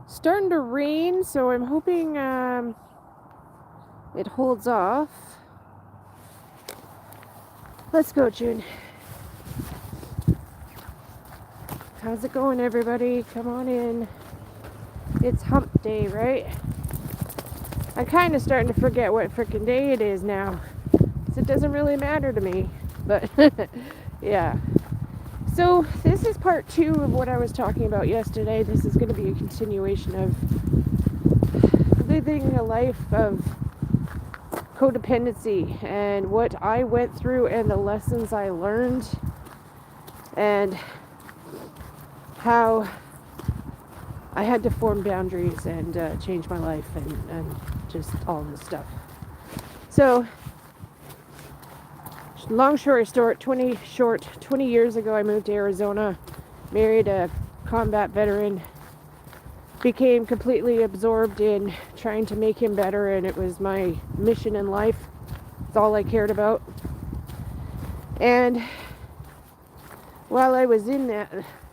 Starting to rain, so I'm hoping it holds off. Let's go, June. How's it going, everybody? Come on in. It's hump day, right? I'm kind of starting to forget what frickin' day it is now. So it doesn't really matter to me. But, yeah. So, this is part 2 of what I was talking about yesterday. This is going to be a continuation of living a life of codependency and what I went through and the lessons I learned and how I had to form boundaries and change my life and just all this stuff. So, long story short, 20 years ago I moved to Arizona, married a combat veteran, became completely absorbed in trying to make him better, and it was my mission in life. It's all I cared about. And while I was in that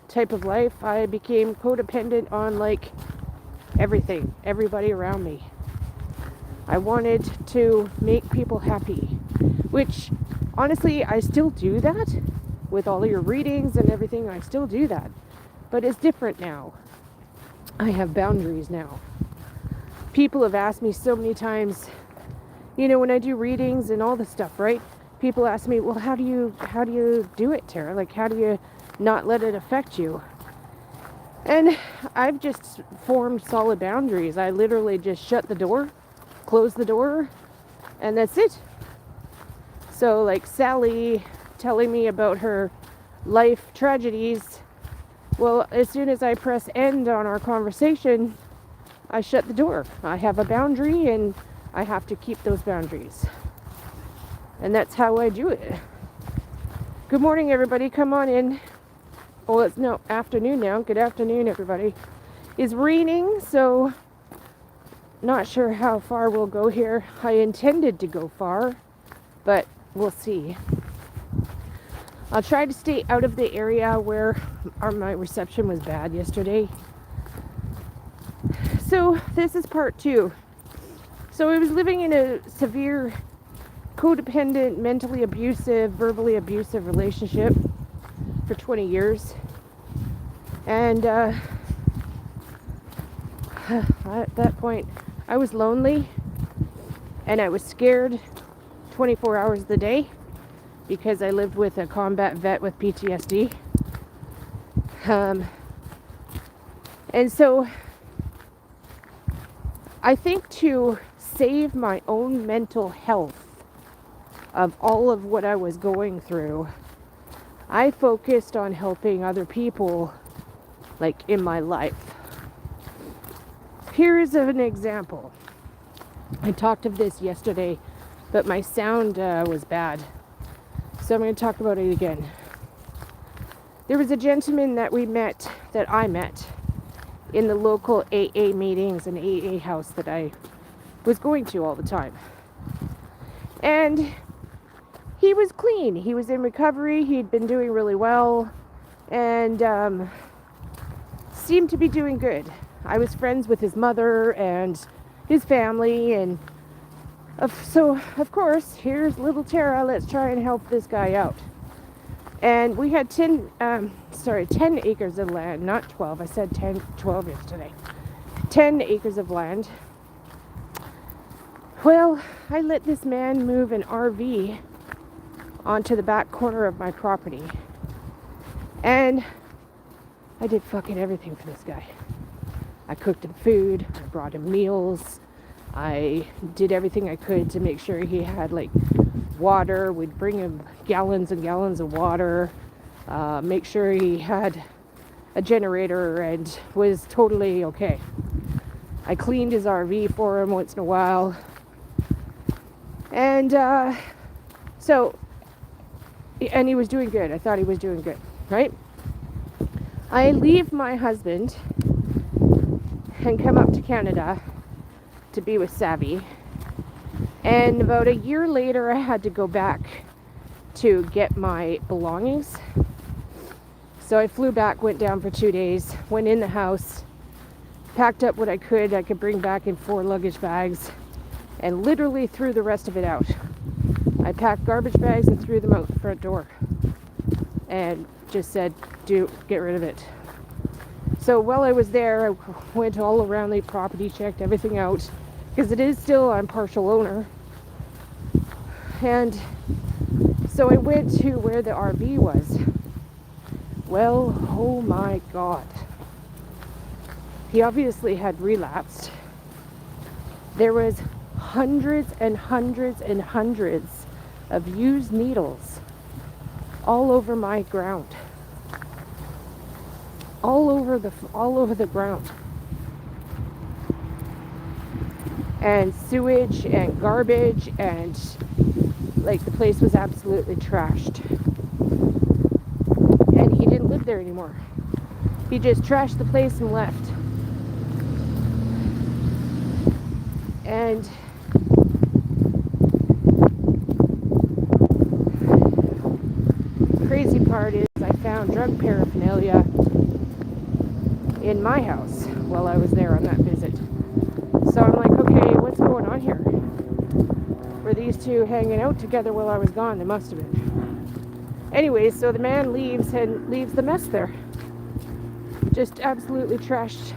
type of life, I became codependent on like everything, everybody around me. I wanted to make people happy, which honestly I still do that with all of your readings and everything. I still do that, but it's different now. I have boundaries now. People have asked me so many times, you know, when I do readings and all this stuff, right? People ask me, well, how do you do it, Tara? Like, how do you not let it affect you? And I've just formed solid boundaries. I literally just shut the door, close the door, and that's it. So, like Sally telling me about her life tragedies, well, as soon as I press end on our conversation, I shut the door. I have a boundary and I have to keep those boundaries. And that's how I do it. Good morning, everybody. Come on in. Oh, it's no afternoon now. Good afternoon, everybody. It's raining, so not sure how far we'll go here. I intended to go far, but we'll see. I'll try to stay out of the area where my reception was bad yesterday. So this is part 2. So I was living in a severe codependent, mentally abusive, verbally abusive relationship for 20 years. And at that point, I was lonely and I was scared 24 hours of the day because I lived with a combat vet with PTSD. And so I think to save my own mental health of all of what I was going through, I focused on helping other people, like in my life. Here is an example. I talked of this yesterday, but my sound was bad. So I'm going to talk about it again. There was a gentleman that I met in the local AA meetings and AA house that I was going to all the time. And he was clean. He was in recovery. He'd been doing really well and seemed to be doing good. I was friends with his mother and his family, and so of course, here's little Tara. Let's try and help this guy out. And we had 10 acres of land, not 12. I said 12 yesterday. 10 acres of land. Well, I let this man move an RV onto the back corner of my property. And I did fucking everything for this guy. I cooked him food, I brought him meals, I did everything I could to make sure he had like water. We'd bring him gallons and gallons of water, make sure he had a generator and was totally okay. I cleaned his RV for him once in a while. And and he was doing good. I thought he was doing good, right? I leave my husband and come up to Canada to be with Savvy. And about a year later, I had to go back to get my belongings. So I flew back, went down for 2 days, went in the house, packed up what I could bring back in 4 luggage bags, and literally threw the rest of it out. I packed garbage bags and threw them out the front door and just said, get rid of it. So while I was there, I went all around the property, checked everything out, because it is still, I'm partial owner. And so I went to where the RV was. Well, oh my God. He obviously had relapsed. There was hundreds and hundreds and hundreds of used needles all over my ground. All over the ground. And sewage and garbage, and like the place was absolutely trashed. And he didn't live there anymore. He just trashed the place and left. And the crazy part is I found drug paraphernalia in my house while I was there on that visit. So I'm like, okay, what's going on here? Were these two hanging out together while I was gone? They must have been. Anyways, so the man leaves and leaves the mess there. Just absolutely trashed.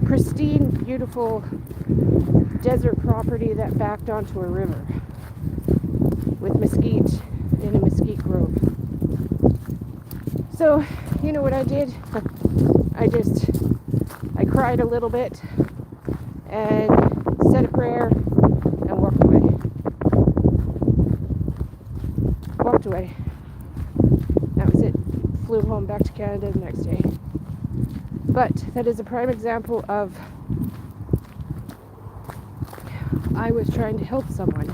Pristine, beautiful desert property that backed onto a river with mesquite in a mesquite grove. So, you know what I did? I cried a little bit and said a prayer and walked away. Walked away. That was it. Flew home back to Canada the next day. But that is a prime example of I was trying to help someone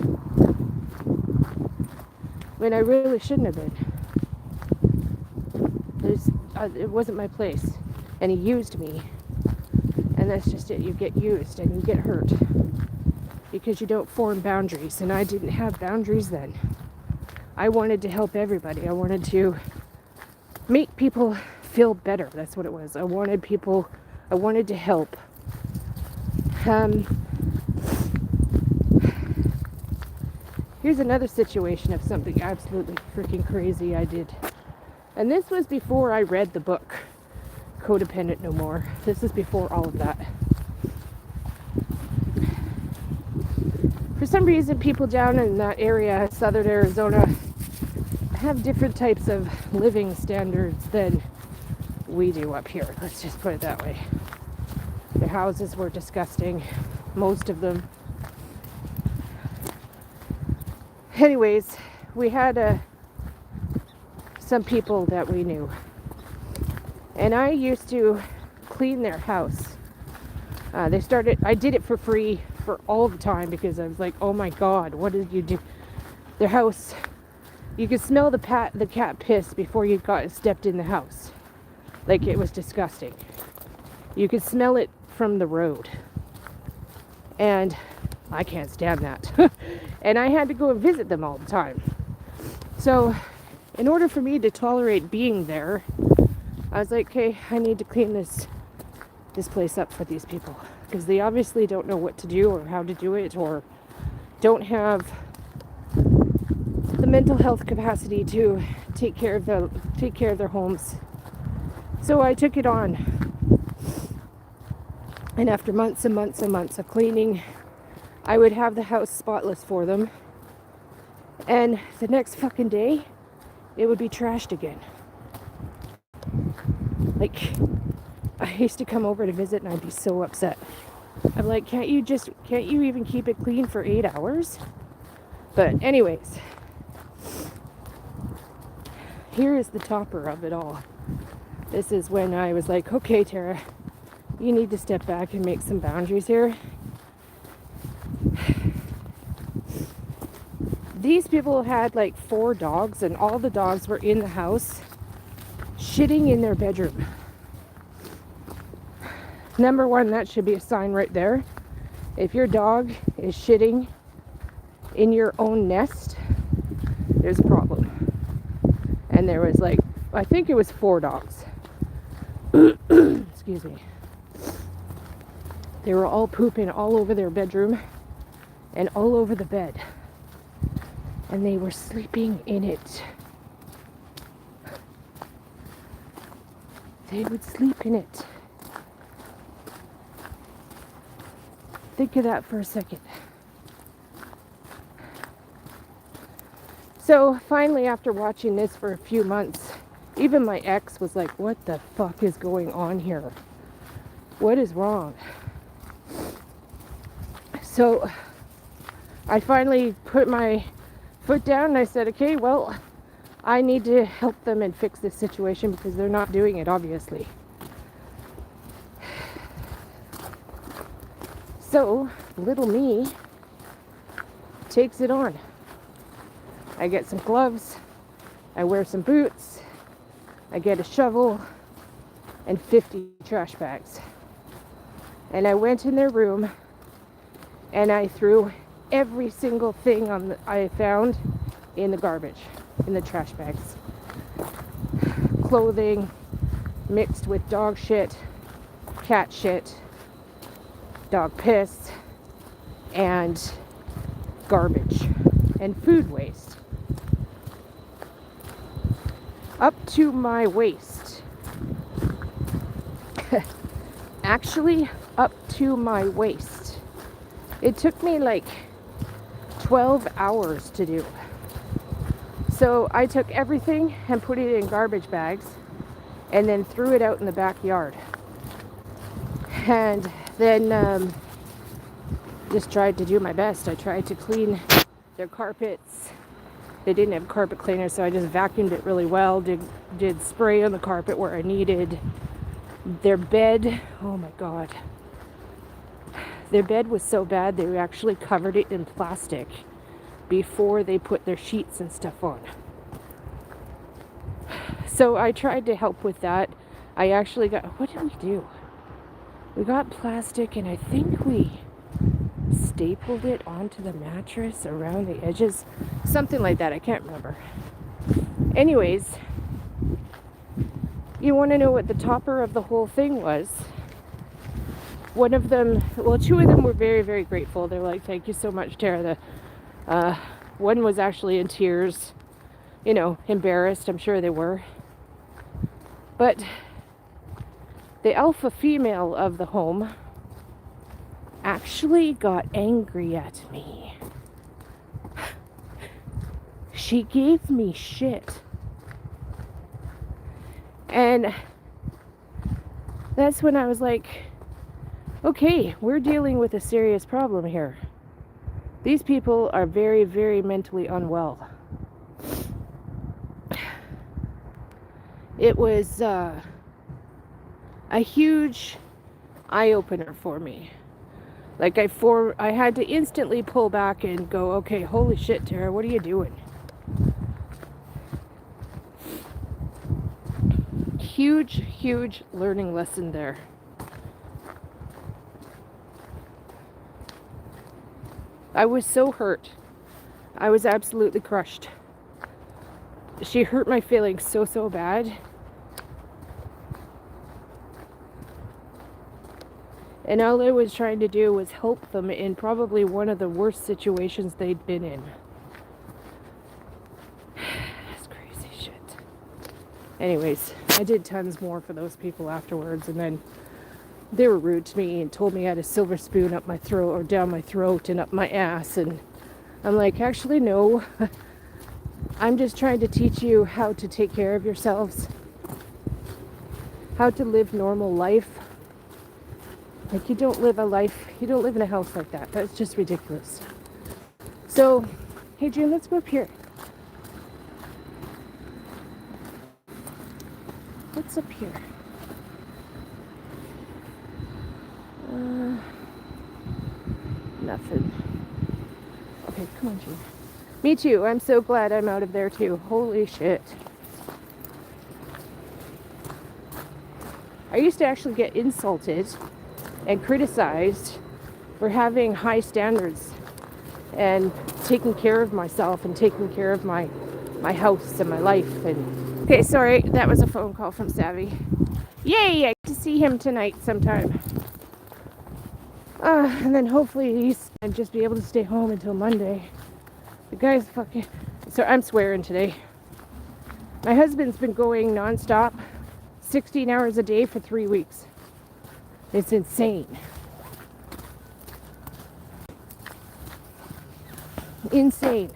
when I really shouldn't have been. It wasn't my place, and he used me, and that's just it. You get used and you get hurt because you don't form boundaries, and I didn't have boundaries then. I wanted to help everybody. I wanted to make people feel better. That's what it was. I wanted to help. Here's another situation of something absolutely freaking crazy I did. And this was before I read the book, Codependent No More. This is before all of that. For some reason, people down in that area, southern Arizona, have different types of living standards than we do up here. Let's just put it that way. The houses were disgusting, most of them. Anyways, we had some people that we knew, and I used to clean their house. I did it for free for all the time because I was like, oh my God, what did you do? Their house, you could smell the cat piss before you stepped in the house. Like, it was disgusting. You could smell it from the road. And I can't stand that. And I had to go and visit them all the time. So, in order for me to tolerate being there, I was like, okay, I need to clean this place up for these people. Because they obviously don't know what to do or how to do it, or don't have the mental health capacity to take care of their homes. So I took it on. And after months and months and months of cleaning, I would have the house spotless for them. And the next fucking day, it would be trashed again. Like, I used to come over to visit and I'd be so upset. I'm like, can't you even keep it clean for 8 hours? But anyways, here is the topper of it all. This is when I was like, okay, Tara, you need to step back and make some boundaries here. These people had like 4 dogs, and all the dogs were in the house shitting in their bedroom. Number one, that should be a sign right there. If your dog is shitting in your own nest, there's a problem. And there was I think it was 4 dogs. Excuse me. They were all pooping all over their bedroom and all over the bed. And they were sleeping in it. They would sleep in it. Think of that for a second. So finally, after watching this for a few months, even my ex was like, what the fuck is going on here? What is wrong? So I finally put my foot down and I said, okay, well, I need to help them and fix this situation because they're not doing it, obviously. So little me takes it on. I get some gloves, I wear some boots, I get a shovel and 50 trash bags. And I went in their room and I threw every single thing I found in the garbage, in the trash bags. Clothing mixed with dog shit, cat shit, dog piss, and garbage and food waste. Up to my waist. Actually, up to my waist. It took me like 12 hours to do. So I took everything and put it in garbage bags and then threw it out in the backyard. And then just tried to do my best. I tried to clean their carpets. They didn't have carpet cleaner, so I just vacuumed it really well, did spray on the carpet where I needed. Their bed, oh my God. Their bed was so bad they actually covered it in plastic before they put their sheets and stuff on. So I tried to help with that. I actually got, what did we do? We got plastic and I think we stapled it onto the mattress around the edges. Something like that, I can't remember. Anyways, you want to know what the topper of the whole thing was? One of them, well, two of them were very, very grateful. They were like, thank you so much, Tara. One was actually in tears, you know, embarrassed. I'm sure they were. But the alpha female of the home actually got angry at me. She gave me shit. And that's when I was like, okay, we're dealing with a serious problem here. These people are very, very mentally unwell. It was a huge eye-opener for me. Like I had to instantly pull back and go, okay, holy shit, Tara, what are you doing? Huge, huge learning lesson there. I was so hurt. I was absolutely crushed. She hurt my feelings so, so bad. And all I was trying to do was help them in probably one of the worst situations they'd been in. That's crazy shit. Anyways, I did tons more for those people afterwards, and then they were rude to me and told me I had a silver spoon up my throat or down my throat and up my ass, and I'm like, actually no. I'm just trying to teach you how to take care of yourselves, how to live normal life. Like, you don't live in a house like that. That's just ridiculous. So, hey June, let's go up here. What's up here? Nothing. Okay, come on, June. Me too. I'm so glad I'm out of there too. Holy shit. I used to actually get insulted and criticized for having high standards and taking care of myself and taking care of my house and my life. And okay, sorry, that was a phone call from Savvy. Yay, I get to see him tonight sometime. And then hopefully he's gonna just be able to stay home until Monday. The guy's fucking... So I'm swearing today. My husband's been going nonstop, 16 hours a day for 3 weeks. It's insane. Insane.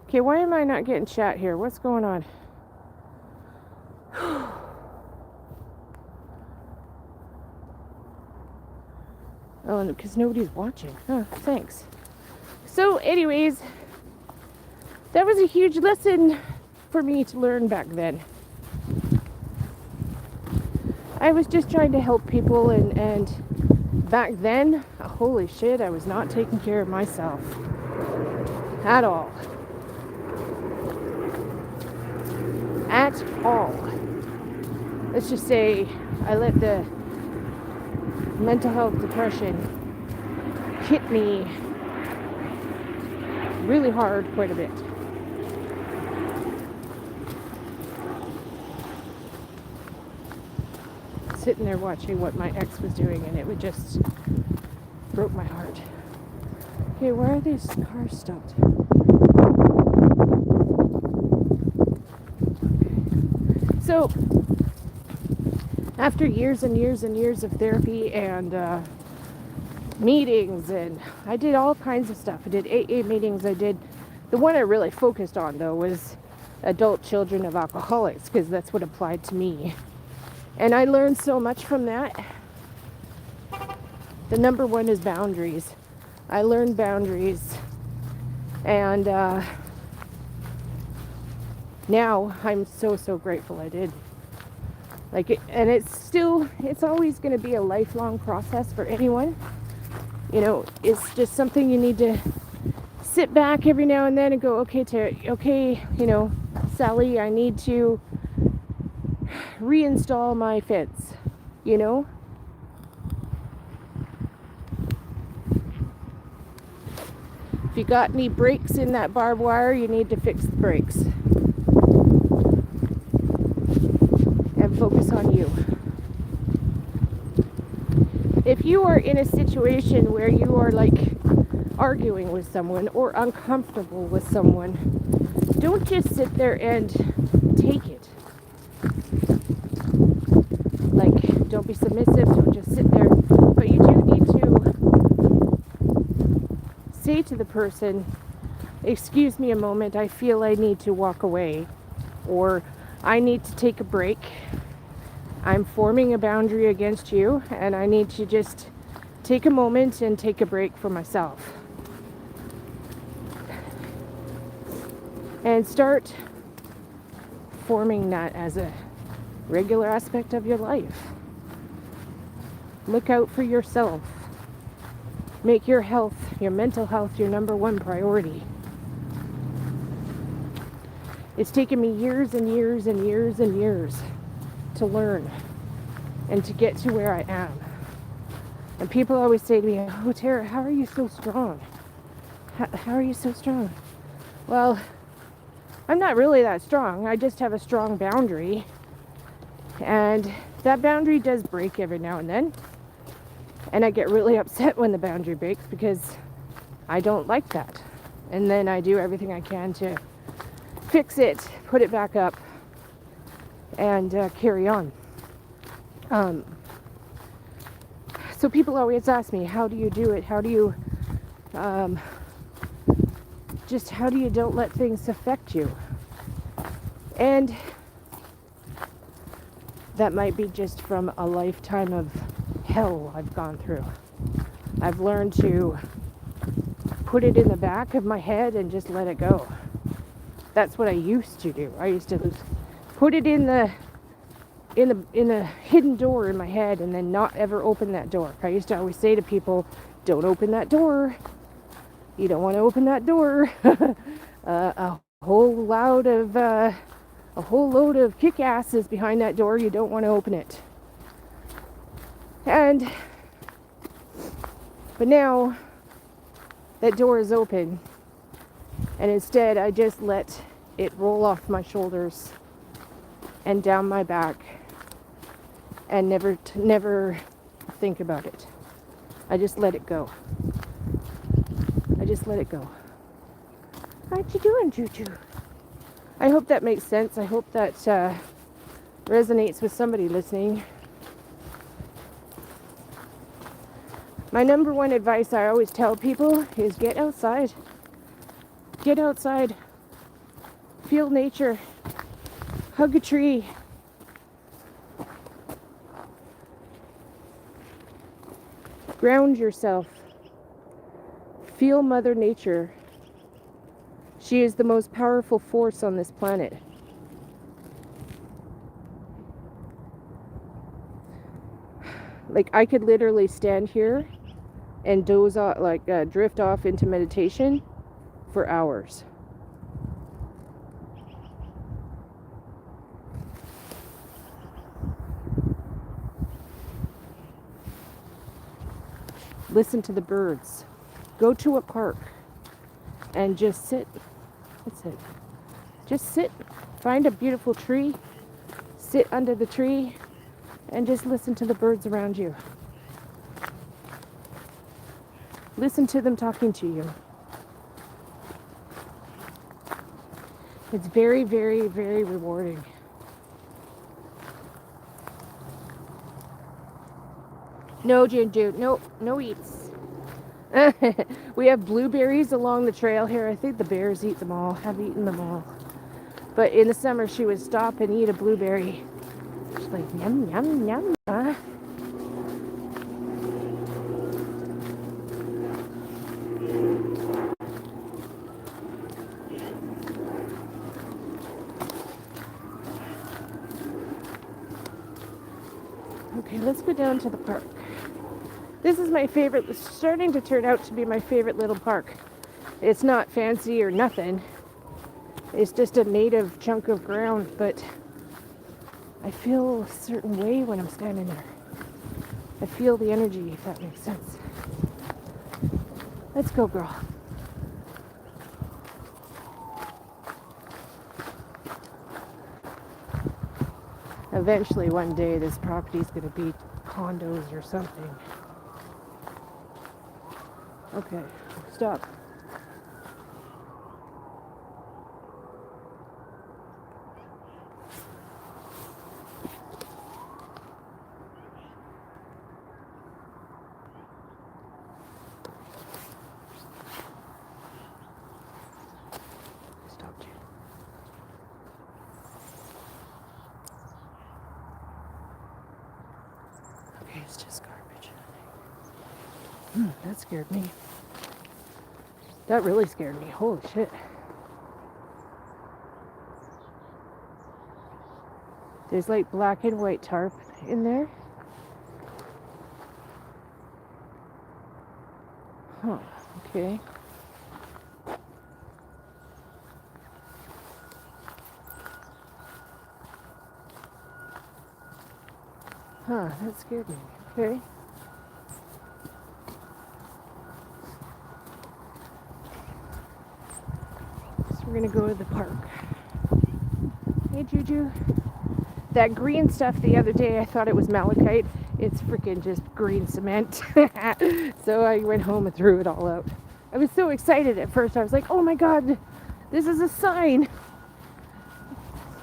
Okay, why am I not getting chat here? What's going on? Oh, because nobody's watching. Oh, thanks. So, anyways, that was a huge lesson for me to learn back then. I was just trying to help people, and back then, holy shit, I was not taking care of myself at all. At all. Let's just say I let the mental health depression hit me really hard quite a bit. Sitting there watching what my ex was doing, and it would just broke my heart. Okay, where are these cars stopped? So, after years and years and years of therapy and meetings, and I did all kinds of stuff. I did AA meetings. The one I really focused on, though, was adult children of alcoholics, because that's what applied to me. And I learned so much from that. The number one is boundaries. I learned boundaries. And now I'm so grateful I did. And it's always going to be a lifelong process for anyone. You know, it's just something you need to sit back every now and then and go, okay, you know, Sally, I need to reinstall my fence, you know? If you got any breaks in that barbed wire, you need to fix the breaks. And focus on you. If you are in a situation where you are arguing with someone or uncomfortable with someone, don't just sit there and take it. Don't be submissive, don't just sit there. But you do need to say to the person, excuse me a moment, I feel I need to walk away. Or I need to take a break. I'm forming a boundary against you, and I need to just take a moment and take a break for myself. And start forming that as a regular aspect of your life. Look out for yourself. Make your health, your mental health, your number one priority. It's taken me years and years and years and years to learn and to get to where I am. And people always say to me, oh, Tara, how are you so strong? How are you so strong? Well, I'm not really that strong. I just have a strong boundary. And that boundary does break every now and then. And I get really upset when the boundary breaks because I don't like that. And then I do everything I can to fix it, put it back up, and carry on. So people always ask me, how do you do it? How do you don't let things affect you? And that might be just from a lifetime of hell I've gone through. I've learned to put it in the back of my head and just let it go. That's what I used to do. I used to put it in the hidden door in my head and then not ever open that door. I used to always say to people, don't open that door. You don't want to open that door. A whole load of kick-ass is behind that door. You don't want to open it. But now that door is open, and instead I just let it roll off my shoulders and down my back and never think about it. I just let it go. I just let it go. What you doing, Juju? I hope that makes sense. I hope that resonates with somebody listening. My number one advice I always tell people is get outside. Get outside. Feel nature. Hug a tree. Ground yourself. Feel Mother Nature. She is the most powerful force on this planet. Like, I could literally stand here and doze off, drift off into meditation for hours. Listen to the birds. Go to a park and just sit. That's it. Just sit. Find a beautiful tree. Sit under the tree and just listen to the birds around you. Listen to them talking to you. It's very, very, very rewarding. No, Ginger. No eats. We have blueberries along the trail here. I think the bears eat them all, have eaten them all. But in the summer, she would stop and eat a blueberry. She's like, yum, yum, yum. Okay, let's go down to the park. This is my favorite. It's starting to turn out to be my favorite little park. It's not fancy or nothing. It's just a native chunk of ground, but I feel a certain way when I'm standing there. I feel the energy, if that makes sense. Let's go, girl. Eventually, one day, this property is going to be condos or something. Okay, stop. Stop, Jane. Okay, it's just garbage. That scared me. That really scared me. Holy shit. There's like black and white tarp in there. Huh, okay. Huh, that scared me. Okay. We're gonna go to the park. Hey, Juju. That green stuff the other day, I thought it was malachite. It's freaking just green cement. So I went home and threw it all out. I was so excited at first. I was like, oh my God, this is a sign.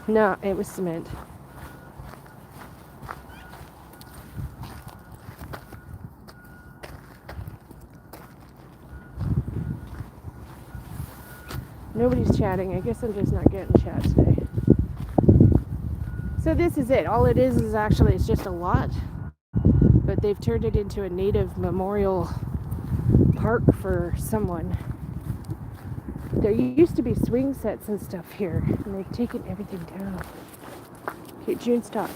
No, it was cement. Nobody's chatting. I guess I'm just not getting chat today. So this is it. All it is actually, it's just a lot. But they've turned it into a native memorial park for someone. There used to be swing sets and stuff here. And they've taken everything down. Okay, June, stop.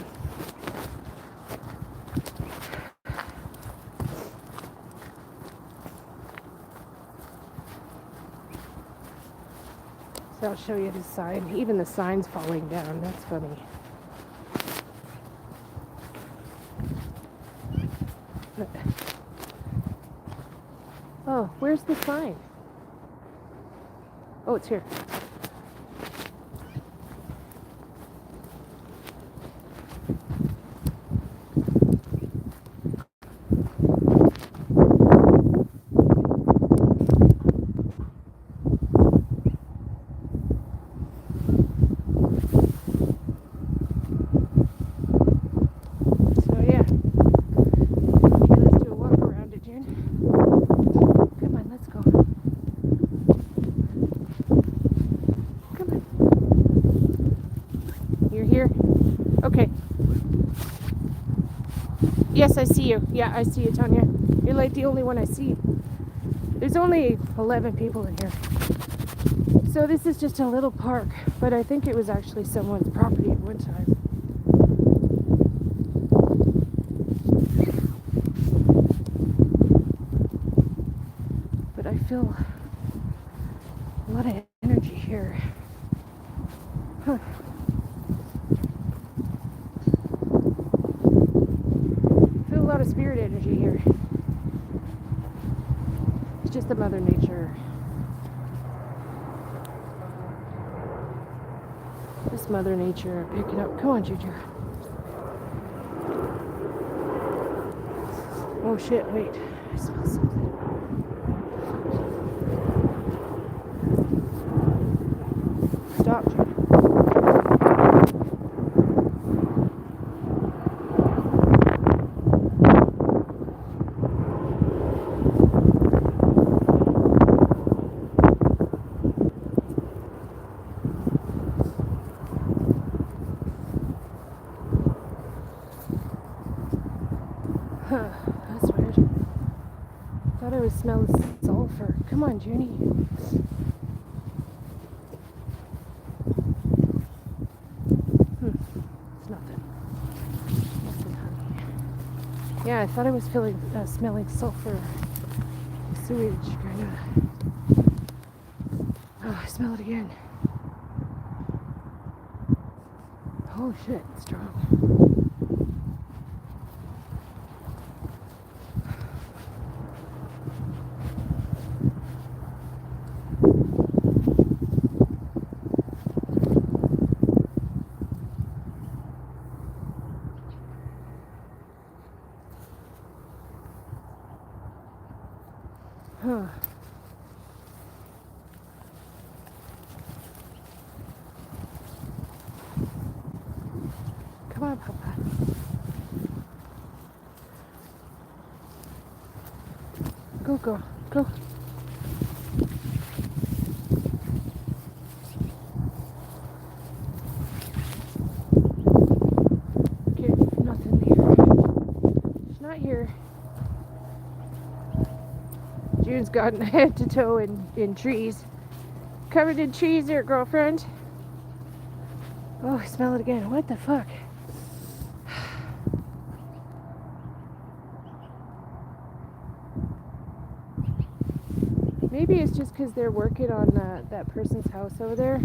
So I'll show you the sign. Even the sign's falling down. That's funny. Oh, where's the sign? Oh, it's here. see you. Yeah, I see you, Tanya. You're like the only one I see. There's only 11 people in here. So this is just a little park, but I think it was actually someone's property at one time. But I feel a lot of energy here. Huh. I feel a lot of spirit energy here. It's just the Mother Nature. This Mother Nature picking up. Come on, Juju. Oh shit, wait. I smell something. Stop, Juju. Huh, that's weird. Thought I was smelling sulfur. Come on, Junie. It's nothing. Nothing, honey. Yeah, I thought I was smelling sulfur. Sewage, kind of. Oh, I smell it again. Oh shit, it's strong. Huh. Come on, Papa. Go, go, go. Okay, nothing here. She's not here. June's gotten head to toe in trees. Covered in trees there, girlfriend. Oh, I smell it again. What the fuck? Maybe it's just because they're working on that person's house over there.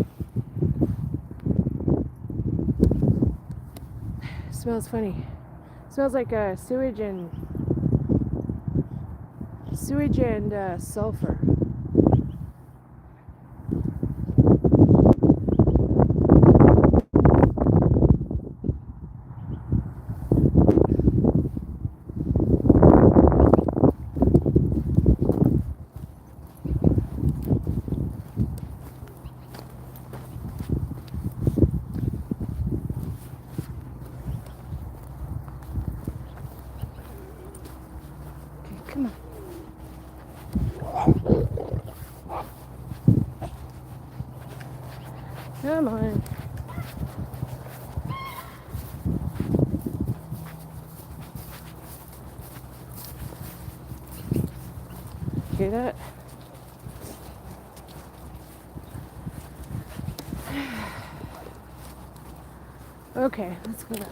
It smells funny. It smells like sewage and sulfur. Come on. Come on. Hear that? Okay, let's go back.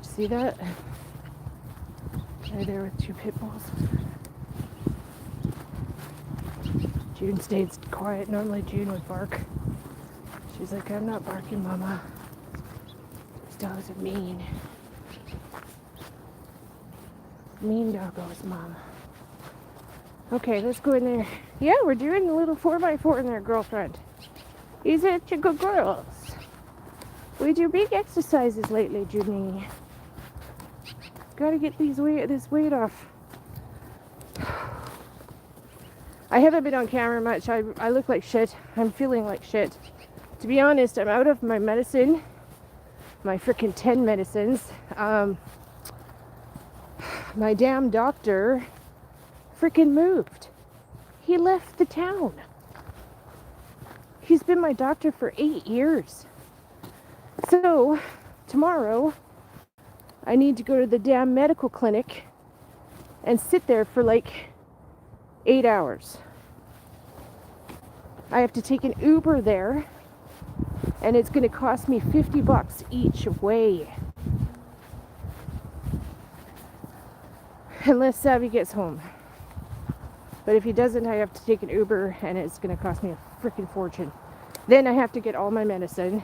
See that? Right there with two pit bulls. June stayed quiet. Normally June would bark. She's like, I'm not barking, Mama. These dogs are mean. Mean doggos, Mom. Okay, let's go in there. Yeah, we're doing a little 4x4 in there, girlfriend. These are your good girls. We do big exercises lately, Junie. Gotta get this weight off. I haven't been on camera much. I look like shit. I'm feeling like shit. To be honest, I'm out of my medicine. My freaking 10 medicines. My damn doctor freaking moved. He left the town. He's been my doctor for 8 years. So, tomorrow I need to go to the damn medical clinic and sit there for like 8 hours. I have to take an Uber there, and it's going to cost me $50 each way. Unless Savvy gets home. But if he doesn't, I have to take an Uber, and it's going to cost me a freaking fortune. Then I have to get all my medicine.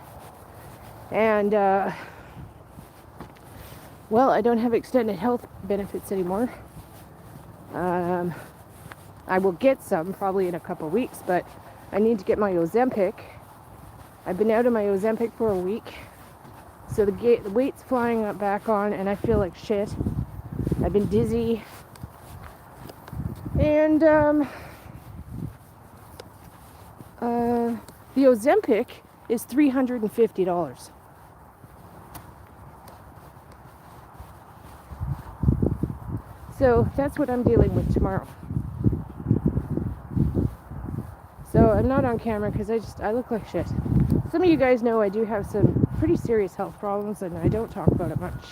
And, well, I don't have extended health benefits anymore. I will get some probably in a couple weeks, but I need to get my Ozempic. I've been out of my Ozempic for a week, so the weight's flying up back on, and I feel like shit. I've been dizzy, and the Ozempic is $350. So that's what I'm dealing with tomorrow. So I'm not on camera because I look like shit. Some of you guys know I do have some pretty serious health problems, and I don't talk about it much.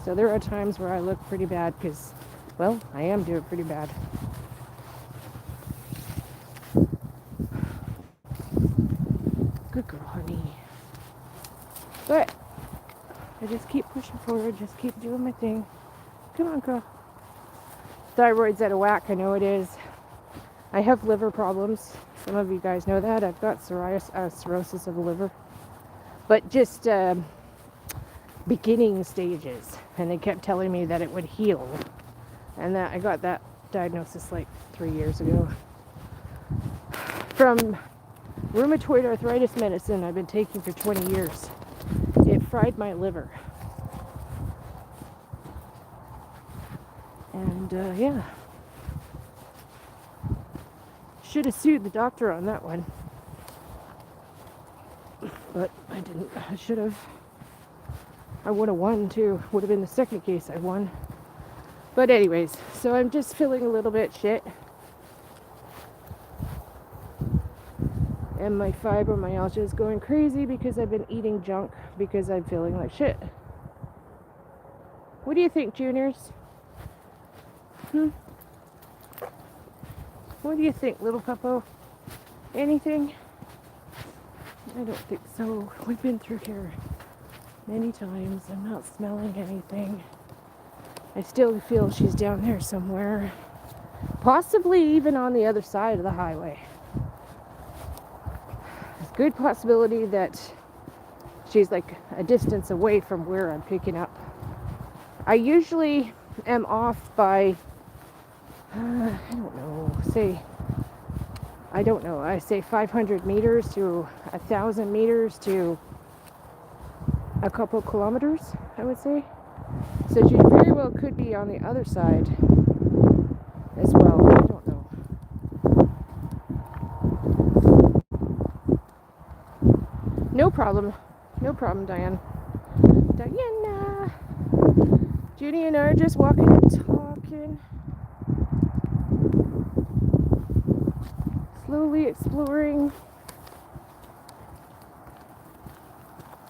So there are times where I look pretty bad because, well, I am doing pretty bad. Good girl, honey. But I just keep pushing forward, just keep doing my thing. Come on, girl. Thyroid's out of whack, I know it is. I have liver problems. Some of you guys know that. I've got cirrhosis of the liver. But just beginning stages. And they kept telling me that it would heal. And that I got that diagnosis like 3 years ago. From rheumatoid arthritis medicine I've been taking for 20 years. It fried my liver. And yeah. Should have sued the doctor on that one. But I didn't. I should have. I would have won too. Would have been the second case I won. But anyways, so I'm just feeling a little bit shit. And my fibromyalgia is going crazy because I've been eating junk because I'm feeling like shit. What do you think, juniors? What do you think, little puppo? Anything? I don't think so. We've been through here many times. I'm not smelling anything. I still feel she's down there somewhere. Possibly even on the other side of the highway. There's a good possibility that she's like a distance away from where I'm picking up. I usually am off by I say 500 meters to 1,000 meters to a couple kilometers, I would say. So she very well could be on the other side as well. I don't know. No problem, Diane. Diana! Judy and I are just walking and talking. Slowly exploring.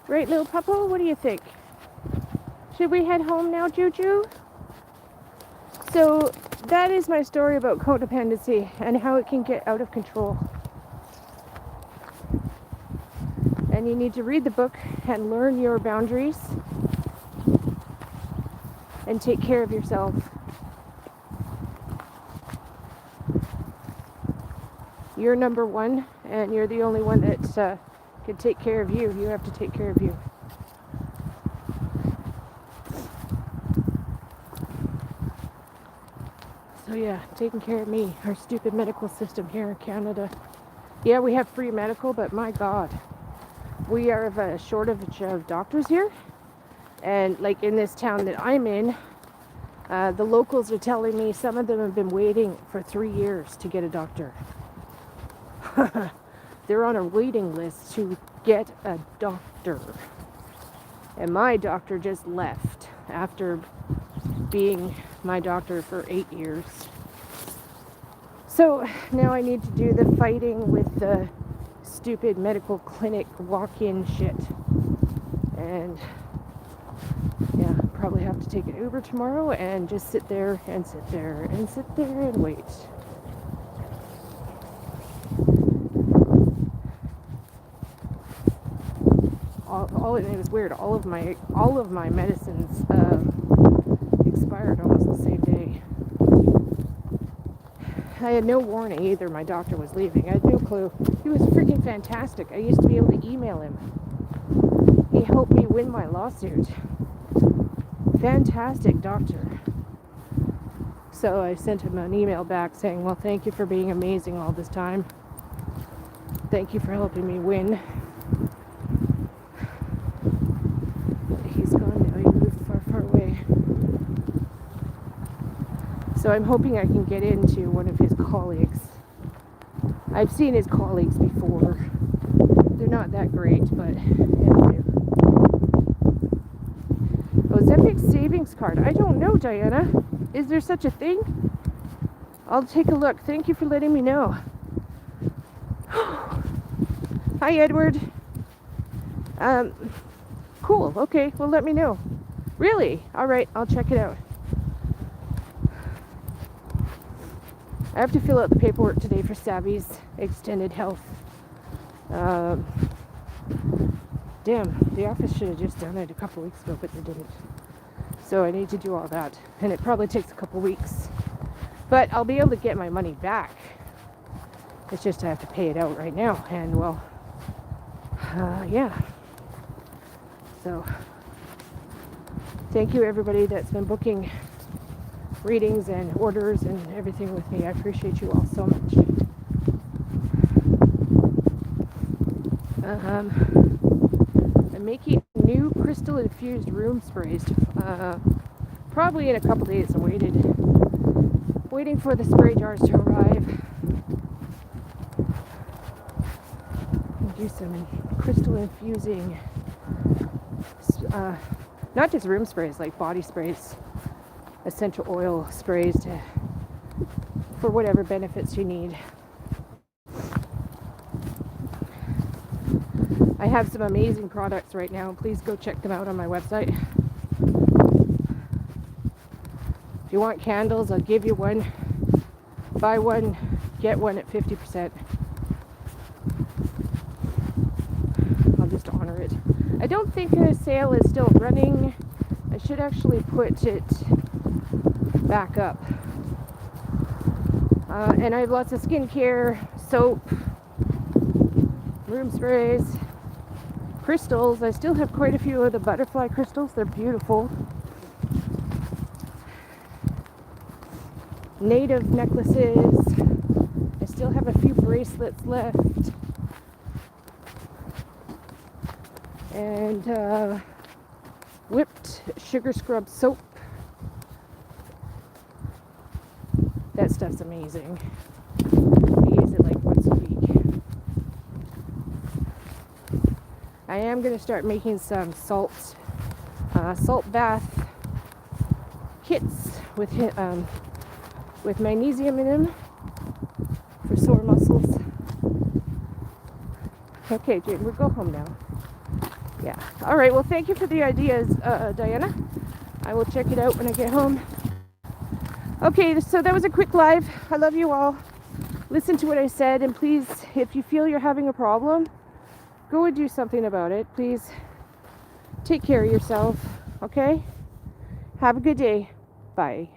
Right, little puppo? What do you think? Should we head home now, Juju? So that is my story about codependency and how it can get out of control. And you need to read the book and learn your boundaries and take care of yourself. You're number one, and you're the only one that can take care of you. You have to take care of you. So yeah, taking care of me. Our stupid medical system here in Canada. Yeah, we have free medical, but my God. We have a shortage of doctors here. And like in this town that I'm in, the locals are telling me some of them have been waiting for 3 years to get a doctor. They're on a waiting list to get a doctor. And my doctor just left after being my doctor for 8 years. So now I need to do the fighting with the stupid medical clinic walk-in shit. And yeah, probably have to take an Uber tomorrow and just sit there and sit there and sit there and wait. It was weird. All of my medicines expired almost the same day. I had no warning either. My doctor was leaving. I had no clue. He was freaking fantastic. I used to be able to email him. He helped me win my lawsuit. Fantastic doctor. So I sent him an email back saying, well, thank you for being amazing all this time. Thank you for helping me win. He's gone now. He moved far, far away. So I'm hoping I can get into one of his colleagues. I've seen his colleagues before. They're not that great, but anyway. Ozempic savings card. I don't know, Diana. Is there such a thing? I'll take a look. Thank you for letting me know. Hi, Edward. Cool. Okay. Well, let me know. Really? All right. I'll check it out. I have to fill out the paperwork today for Savvy's extended health. Damn, the office should have just done it a couple weeks ago, but they didn't. So I need to do all that. And it probably takes a couple weeks. But I'll be able to get my money back. It's just I have to pay it out right now. And, well, yeah. So, thank you everybody that's been booking readings and orders and everything with me. I appreciate you all so much. I'm making new crystal infused room sprays. Probably in a couple days. I'm waiting for the spray jars to arrive. I'll do some crystal infusing, not just room sprays, like body sprays, essential oil sprays for whatever benefits you need. I have some amazing products right now. Please go check them out on my website. If you want candles, I'll give you one. Buy one, get one at 50%. I'll just honor it. I don't think the sale is still running. I should actually put it back up. And I have lots of skincare, soap, room sprays, crystals. I still have quite a few of the butterfly crystals. They're beautiful. Native necklaces. I still have a few bracelets left. And whipped sugar scrub soap. That stuff's amazing. I use it like once a week. I am going to start making some salt bath kits with magnesium in them for sore muscles. Okay, Jane, we'll go home now. Yeah. All right. Well, thank you for the ideas, Diana. I will check it out when I get home. Okay, so that was a quick live. I love you all. Listen to what I said, and please, if you feel you're having a problem, go and do something about it. Please take care of yourself, okay? Have a good day. Bye.